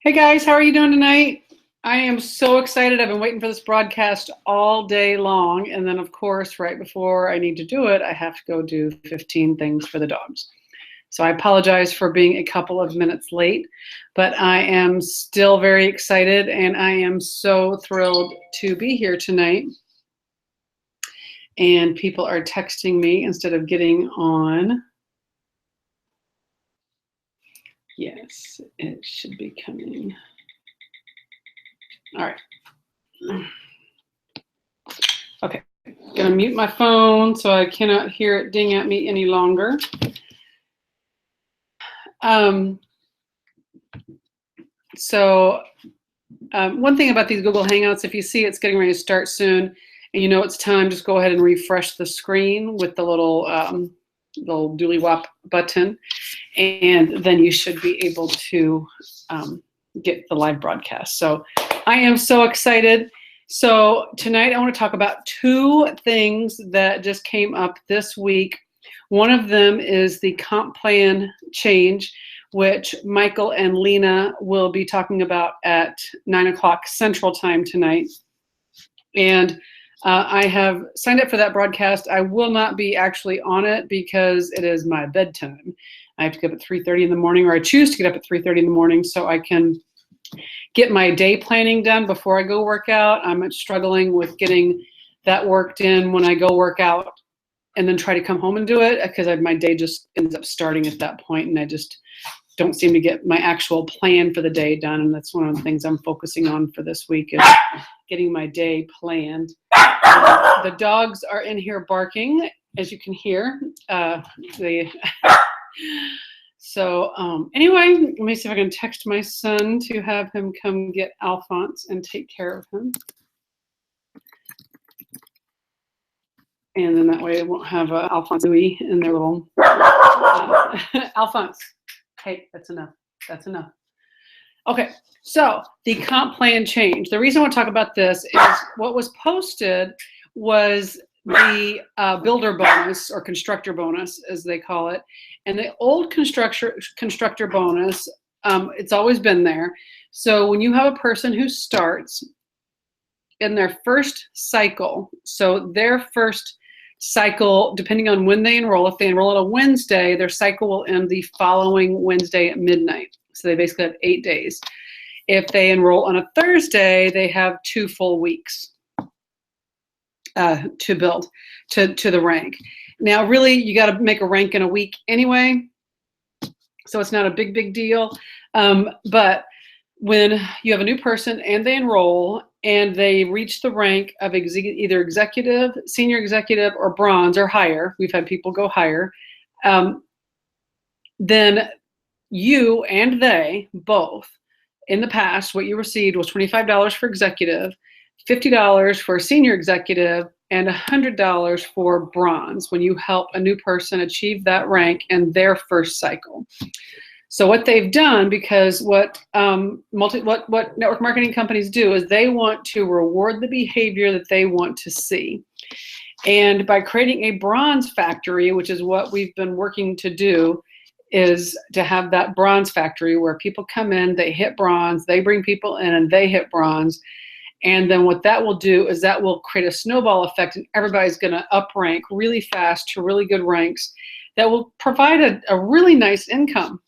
Hey guys, how are you doing tonight? I am so excited. I've been waiting for this broadcast all day long. And then, of course, right before I need to do it, I have to go do 15 things for the dogs. So I apologize for being a couple of minutes late, but I am still very excited and I am so thrilled to be here tonight. And people are texting me instead of getting on. Yes, it should be coming. All right. Okay, gonna mute my phone so I cannot hear it ding at me any longer. One thing about these Google Hangouts, if you see it's getting ready to start soon and you know it's time, just go ahead and refresh the screen with the little dooley wop button, and then you should be able to get the live broadcast. So I am so excited. So tonight I want to talk about two things that just came up this week. One of them is the comp plan change, which Michael and Lina will be talking about at 9 o'clock Central Time tonight. And I have signed up for that broadcast. I will not be actually on it because it is my bedtime. I have to get up at 3:30 in the morning, or I choose to get up at 3:30 in the morning so I can get my day planning done before I go work out. I'm struggling with getting that worked in when I go work out and then try to come home and do it, because my day just ends up starting at that point, and I just don't seem to get my actual plan for the day done. And that's one of the things I'm focusing on for this week, is getting my day planned. The dogs are in here barking, as you can hear. Anyway, let me see if I can text my son to have him come get Alphonse and take care of him. And then that way I won't have Alphonse Louis in their little Alphonse. Hey, that's enough. That's enough. Okay, so the comp plan change. The reason I want to talk about this is what was posted was the builder bonus, or constructor bonus, as they call it. And the old constructor bonus, it's always been there. So when you have a person who starts in their first cycle, so their first cycle, depending on when they enroll, if they enroll on a Wednesday, their cycle will end the following Wednesday at midnight. So they basically have 8 days. If they enroll on a Thursday, they have 2 full weeks to build to the rank. Now, really, you got to make a rank in a week anyway, so it's not a big deal. But when you have a new person and they enroll and they reach the rank of either executive, senior executive, or bronze or higher, we've had people go higher, then you and they both, in the past, what you received was $25 for executive, $50 for senior executive, and $100 for bronze when you help a new person achieve that rank in their first cycle. So what they've done, because what network marketing companies do, is they want to reward the behavior that they want to see. And by creating a bronze factory, which is what we've been working to do, is to have that bronze factory where people come in, they hit bronze, they bring people in, and they hit bronze. And then what that will do is that will create a snowball effect, and everybody's going to up rank really fast to really good ranks that will provide a really nice income.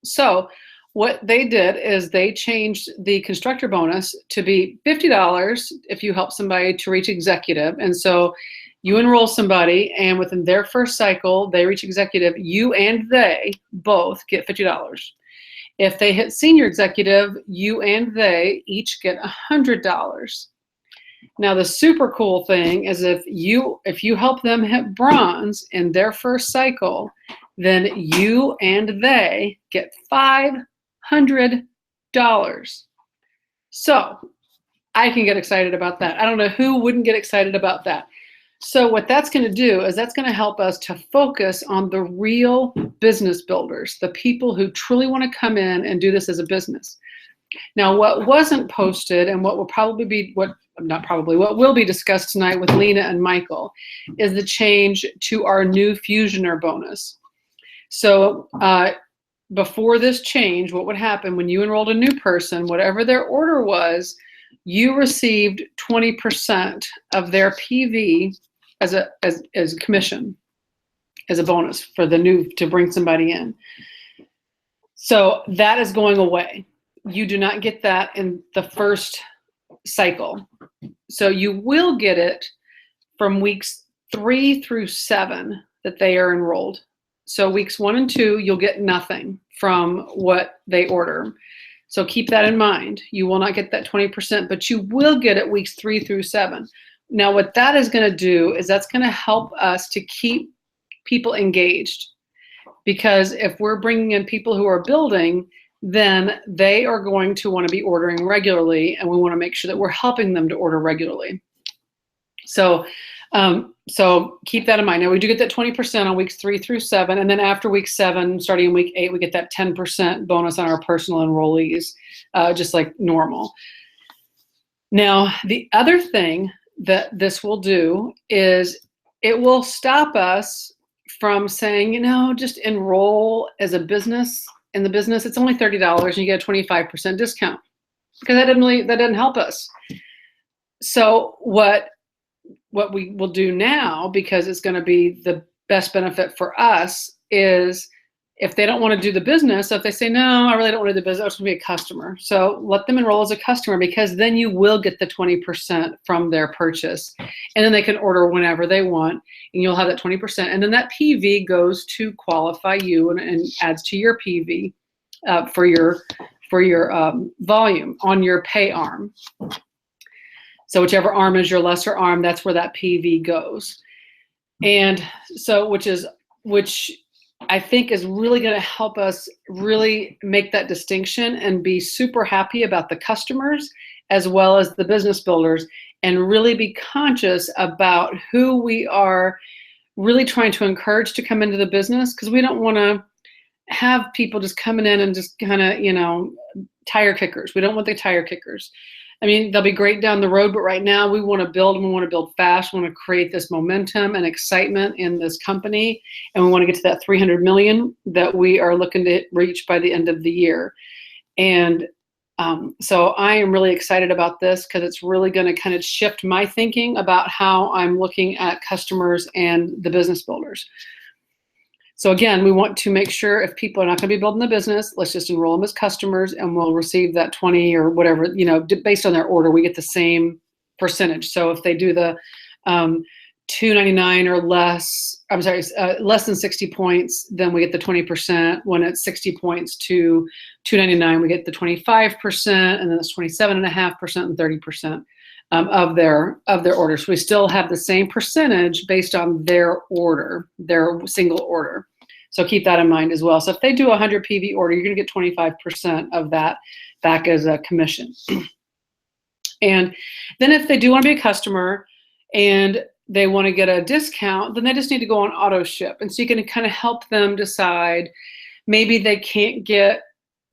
So what they did is they changed the constructor bonus to be $50 if you help somebody to reach executive. And so you enroll somebody, and within their first cycle, they reach executive, you and they both get $50. If they hit senior executive, you and they each get $100. Now, the super cool thing is if you help them hit bronze in their first cycle, then you and they get $500. So I can get excited about that. I don't know who wouldn't get excited about that. So what that's going to do is that's going to help us to focus on the real business builders, the people who truly want to come in and do this as a business. Now, what wasn't posted, and what will be discussed tonight with Lina and Michael, is the change to our new Fusioner bonus. So before this change, what would happen when you enrolled a new person, whatever their order was, you received 20% of their PV as a commission, as a bonus for the new, to bring somebody in. So that is going away. You do not get that in the first cycle. So you will get it from weeks 3 through 7 that they are enrolled. So weeks 1 and 2, you'll get nothing from what they order. So keep that in mind. You will not get that 20%, but you will get it weeks 3 through 7. Now, what that is going to do is that's going to help us to keep people engaged. Because if we're bringing in people who are building, then they are going to want to be ordering regularly, and we want to make sure that we're helping them to order regularly. So keep that in mind. Now, we do get that 20% on weeks 3 through 7, and then after week 7, starting in week 8, we get that 10% bonus on our personal enrollees, just like normal. Now, the other thing that this will do is it will stop us from saying, you know, just enroll as a business. In the business, it's only $30 and you get a 25% discount, because that doesn't help us. So what we will do now, because it's going to be the best benefit for us, is if they don't want to do the business, so if they say, no, I really don't want to do the business, I just want to be a customer. So let them enroll as a customer, because then you will get the 20% from their purchase. And then they can order whenever they want, and you'll have that 20%. And then that PV goes to qualify you and adds to your PV for your volume on your pay arm. So whichever arm is your lesser arm, that's where that PV goes. And so, which I think is really going to help us really make that distinction and be super happy about the customers as well as the business builders, and really be conscious about who we are really trying to encourage to come into the business, because we don't want to have people just coming in and just kind of, you know, tire kickers. We don't want the tire kickers. I mean, they'll be great down the road, but right now we want to build, and we want to build fast. We want to create this momentum and excitement in this company, and we want to get to that 300 million that we are looking to reach by the end of the year. And so I am really excited about this, because it's really going to kind of shift my thinking about how I'm looking at customers and the business builders. So again, we want to make sure if people are not going to be building the business, let's just enroll them as customers, and we'll receive that 20 or whatever, you know, based on their order, we get the same percentage. So if they do the $2.99 or less, I'm sorry, less than 60 points, then we get the 20%. When it's 60 points to $2.99, we get the 25%, and then it's 27.5% and 30%. Of their orders. So we still have the same percentage based on their order, their single order. So keep that in mind as well. So if they do a 100 PV order, you're going to get 25% of that back as a commission. And then if they do want to be a customer and they want to get a discount, then they just need to go on auto ship. And so you can kind of help them decide, maybe they can't get,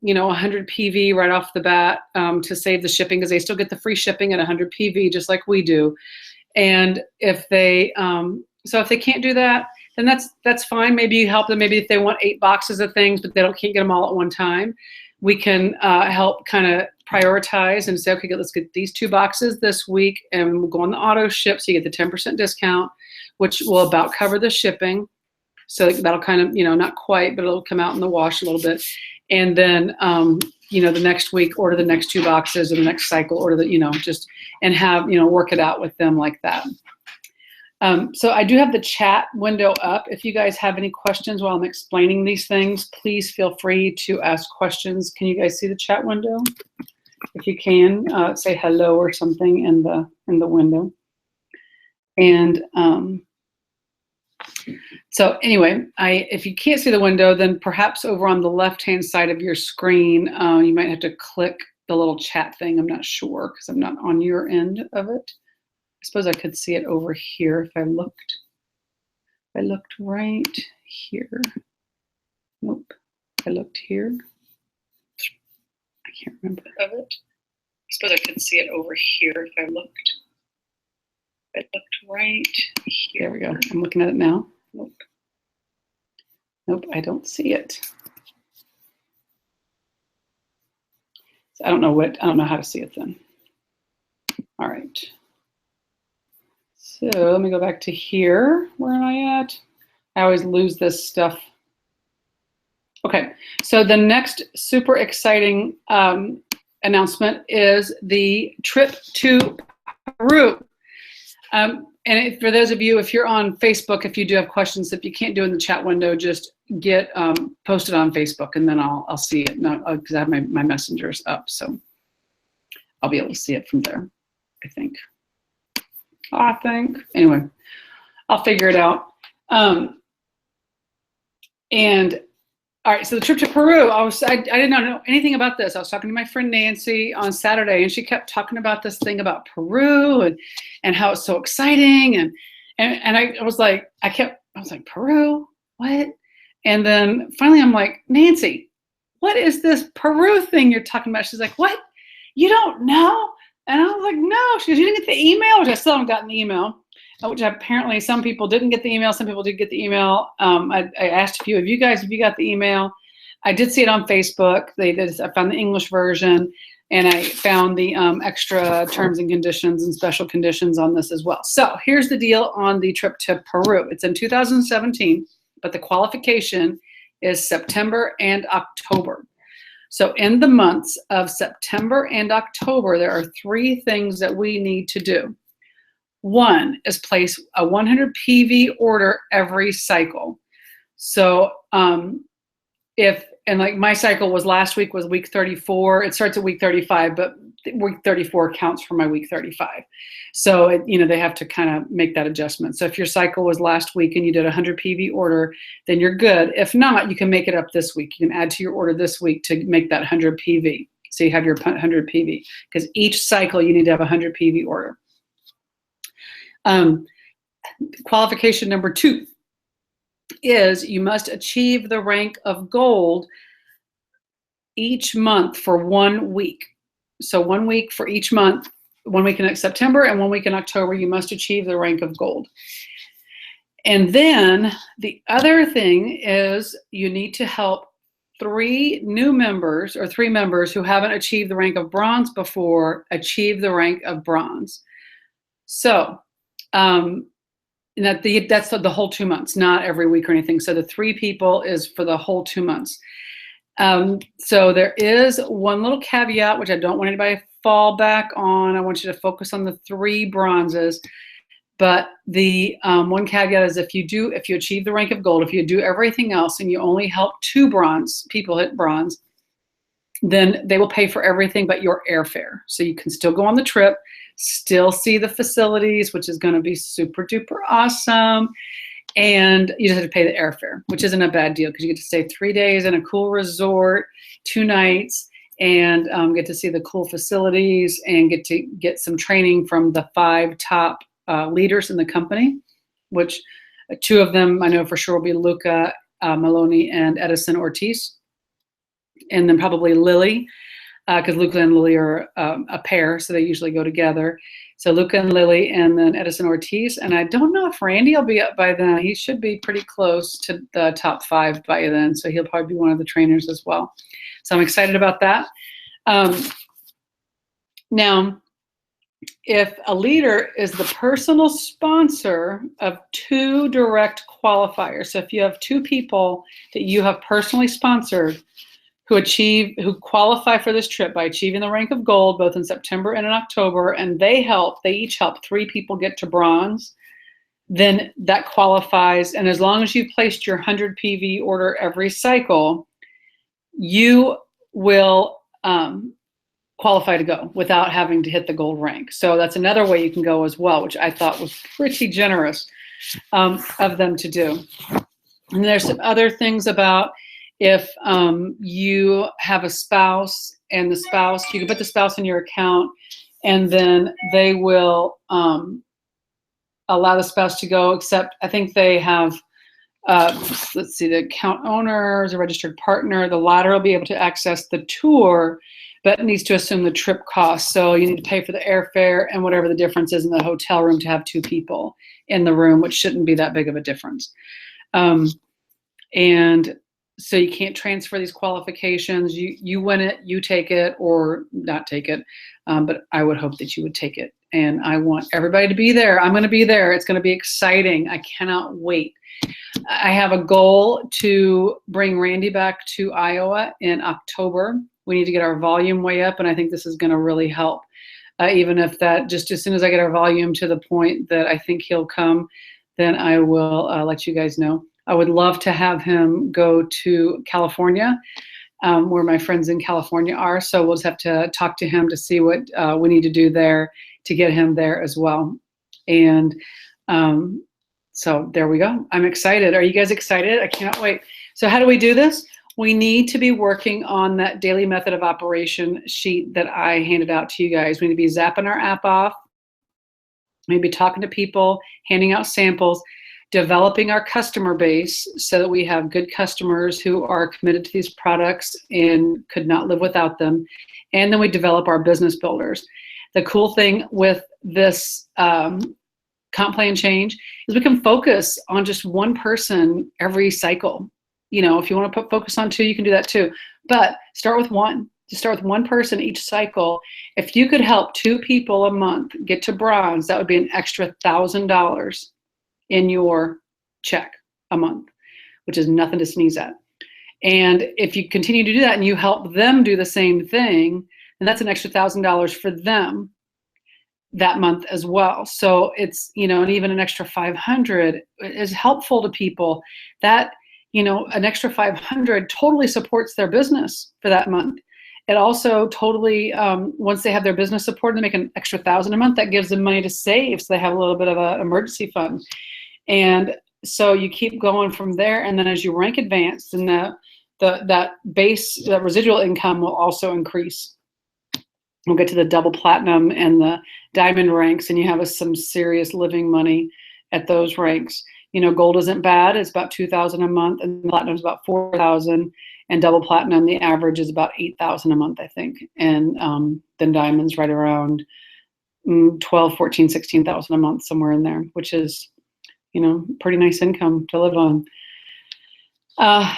you know, 100 PV right off the bat to save the shipping, because they still get the free shipping at 100 PV just like we do. And if they, so if they can't do that, then that's fine. Maybe you help them. Maybe if they want 8 boxes of things, but they can't get them all at one time, we can help kind of prioritize and say, okay, let's get these 2 boxes this week, and we'll go on the auto ship, so you get the 10% discount, which will about cover the shipping. So that'll kind of, you know, not quite, but it'll come out in the wash a little bit. And then, you know, the next week, order the next 2 boxes, or the next cycle, order the, you know, just, and have, you know, work it out with them like that. So I do have the chat window up. If you guys have any questions while I'm explaining these things, please feel free to ask questions. Can you guys see the chat window? If you can, say hello or something in the window. And so anyway, if you can't see the window, then perhaps over on the left-hand side of your screen, you might have to click the little chat thing. I'm not sure, because I'm not on your end of it. I suppose I could see it over here if I looked. If I looked right here. Nope. I looked here. I can't remember of it. I suppose I could see it over here if I looked. I looked right here. There we go. I'm looking at it now. Nope. Nope, I don't see it. So I don't know how to see it then. All right. So let me go back to here. Where am I at? I always lose this stuff. Okay, so the next super exciting announcement is the trip to Peru. And for those of you, if you're on Facebook, if you do have questions, if you can't do it in the chat window, just get posted on Facebook, and then I'll see it. Because I have my messengers up, so I'll be able to see it from there, I think. Anyway, I'll figure it out. And all right, so the trip to Peru, I did not know anything about this. I was talking to my friend Nancy on Saturday, and she kept talking about this thing about Peru and how it's so exciting. And I was like, Peru, what? And then finally I'm like, Nancy, what is this Peru thing you're talking about? She's like, what? You don't know? And I was like, no. She goes, you didn't get the email? Which I still haven't gotten the email. Which apparently some people didn't get the email, some people did get the email. I asked a few of you guys if you got the email. I did see it on Facebook. I found the English version, and I found the extra terms and conditions and special conditions on this as well. So here's the deal on the trip to Peru. It's in 2017, but the qualification is September and October. So in the months of September and October, there are 3 things that we need to do. One is place a 100 PV order every cycle. So like my cycle was last week was week 34. It starts at week 35, but week 34 counts for my week 35. So they have to kind of make that adjustment. So if your cycle was last week and you did a 100 PV order, then you're good. If not, you can make it up this week. You can add to your order this week to make that 100 PV. So you have your 100 PV, because each cycle you need to have a 100 PV order. Qualification number 2 is you must achieve the rank of gold each month for 1 week. So 1 week for each month, 1 week in September and 1 week in October, you must achieve the rank of gold. And then the other thing is you need to help 3 new members or 3 members who haven't achieved the rank of bronze before achieve the rank of bronze. So that's the whole 2 months, not every week or anything. So the 3 people is for the whole 2 months. So there is one little caveat, which I don't want anybody to fall back on. I want you to focus on the 3 bronzes. But the one caveat is if you achieve the rank of gold, if you do everything else and you only help 2 bronze people hit bronze, then they will pay for everything but your airfare. So you can still go on the trip, still see the facilities, which is going to be super duper awesome. And you just have to pay the airfare, which isn't a bad deal because you get to stay 3 days in a cool resort, 2 nights, and get to see the cool facilities and get some training from the 5 top leaders in the company, which 2 of them I know for sure will be Luca Maloney and Edison Ortiz. And then probably Lily, because Luca and Lily are a pair, so they usually go together. So Luca and Lily, and then Edison Ortiz. And I don't know if Randy will be up by then. He should be pretty close to the top 5 by then, so he'll probably be one of the trainers as well. So I'm excited about that. Now, if a leader is the personal sponsor of 2 direct qualifiers, so if you have 2 people that you have personally sponsored who qualify for this trip by achieving the rank of gold both in September and in October, and they each help 3 people get to bronze, then that qualifies. And as long as you placed your 100 PV order every cycle, you will qualify to go without having to hit the gold rank. So that's another way you can go as well, which I thought was pretty generous of them to do. And there's some other things about if you have a spouse and the spouse, you can put the spouse in your account and then they will allow the spouse to go, except I think they have, let's see, the account owner is a registered partner. The latter will be able to access the tour, but needs to assume the trip cost. So you need to pay for the airfare and whatever the difference is in the hotel room to have 2 people in the room, which shouldn't be that big of a difference. And So you can't transfer these qualifications. You win it, you take it, or not take it. But I would hope that you would take it. And I want everybody to be there. I'm going to be there. It's going to be exciting. I cannot wait. I have a goal to bring Randy back to Iowa in October. We need to get our volume way up, and I think this is going to really help. Even if that, just as soon as I get our volume to the point that I think he'll come, then I will let you guys know. I would love to have him go to California, where my friends in California are. So we'll just have to talk to him to see what we need to do there to get him there as well. And so there we go. I'm excited. Are you guys excited? I can't wait. So how do we do this? We need to be working on that daily method of operation sheet that I handed out to you guys. We need to be zapping our app off. We need to be talking to people, handing out samples, developing our customer base so that we have good customers who are committed to these products and could not live without them. And then we develop our business builders. The cool thing with this comp plan change is we can focus on just one person every cycle. You know, if you want to focus on two, you can do that too. But start with one. Just start with one person each cycle. If you could help 2 people a month get to bronze, that would be an extra $1,000 in your check a month, which is nothing to sneeze at. And if you continue to do that and you help them do the same thing, then that's an extra $1,000 for them that month as well. So it's, you know, and even an extra 500 is helpful to people. That, you know, an extra 500 totally supports their business for that month. It also totally, once they have their business supported, they make an extra $1,000 a month. That gives them money to save, so they have a little bit of an emergency fund. And so you keep going from there, and then as you rank advanced, and that base, that residual income will also increase. We'll get to the double platinum and the diamond ranks, and you have some serious living money at those ranks. You know, gold isn't bad; it's about $2,000 a month, and platinum is about $4,000. And double platinum, the average is about $8,000 a month, I think. And then diamonds right around 12, 14, 16,000 a month, somewhere in there, which is, you know, pretty nice income to live on.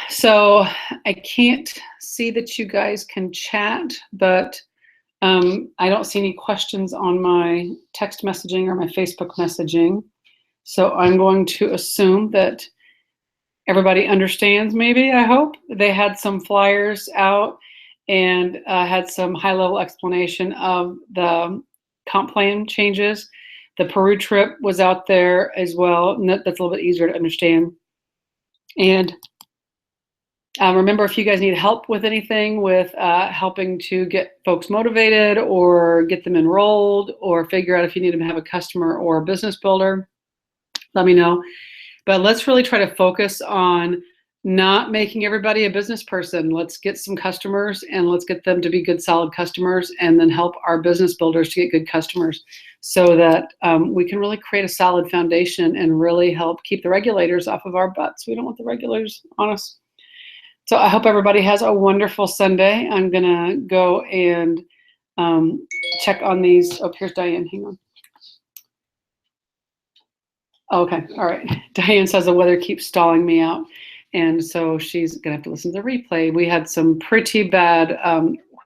So I can't see that you guys can chat, but I don't see any questions on my text messaging or my Facebook messaging. So I'm going to assume that everybody understands, maybe, I hope. They had some flyers out and had some high-level explanation of the comp plan changes. The Peru trip was out there as well, and that's a little bit easier to understand. And remember, if you guys need help with anything, with helping to get folks motivated or get them enrolled or figure out if you need them to have a customer or a business builder, let me know. But let's really try to focus on not making everybody a business person. Let's get some customers and let's get them to be good, solid customers, and then help our business builders to get good customers so that we can really create a solid foundation and really help keep the regulators off of our butts. We don't want the regulators on us. So I hope everybody has a wonderful Sunday. I'm going to go and check on these. Oh, here's Diane. Hang on. Okay, all right. Diane says the weather keeps stalling me out, and so she's gonna have to listen to the replay. We had some pretty bad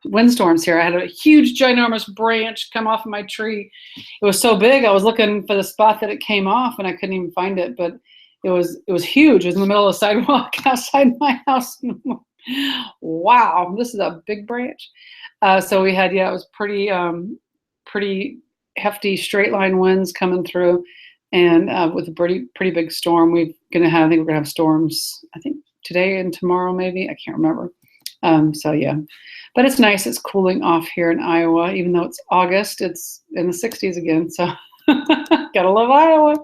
windstorms here. I had a huge, ginormous branch come off of my tree. It was so big, I was looking for the spot that it came off, and I couldn't even find it. But it was huge. It was in the middle of the sidewalk outside my house. Wow, this is a big branch. So we had, yeah, it was pretty hefty straight line winds coming through. And with a pretty big storm, I think we're gonna have storms, I think today and tomorrow, maybe, I can't remember. So yeah, but it's nice. It's cooling off here in Iowa, even though it's August, it's in the 60s again. So gotta love Iowa.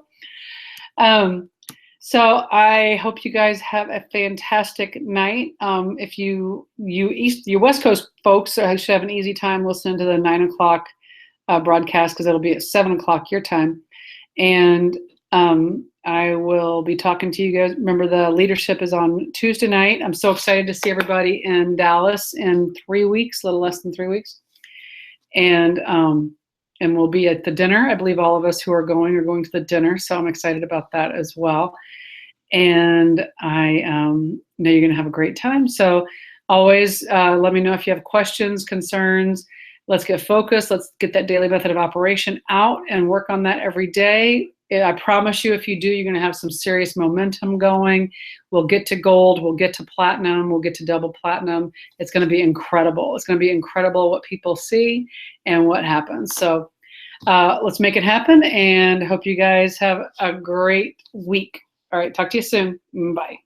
So I hope you guys have a fantastic night. If you West Coast folks should have an easy time listening to the 9 o'clock broadcast, because it'll be at 7 o'clock your time. And I will be talking to you guys. Remember, the leadership is on Tuesday night. I'm so excited to see everybody in Dallas in 3 weeks, a little less than 3 weeks. And we'll be at the dinner. I believe all of us who are going to the dinner. So I'm excited about that as well. and I know you're going to have a great time. So always let me know if you have questions, concerns. Let's get focused. Let's get that daily method of operation out and work on that every day. I promise you, if you do, you're going to have some serious momentum going. We'll get to gold. We'll get to platinum. We'll get to double platinum. It's going to be incredible. It's going to be incredible what people see and what happens. So let's make it happen, and hope you guys have a great week. All right, talk to you soon. Bye.